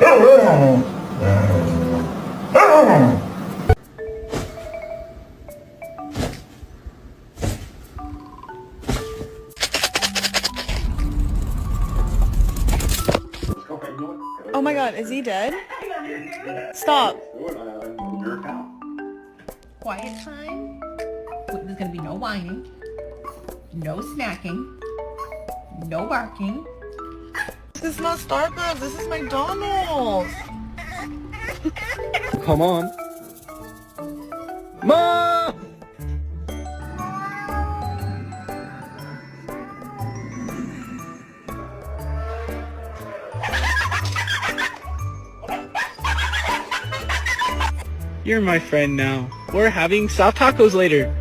Oh my god, is he dead? Stop. Quiet time. There's gonna be no whining, no smacking, no barking. This is not Starbucks, this is McDonald's. Come on. Mom! You're my friend now. We're having soft tacos later.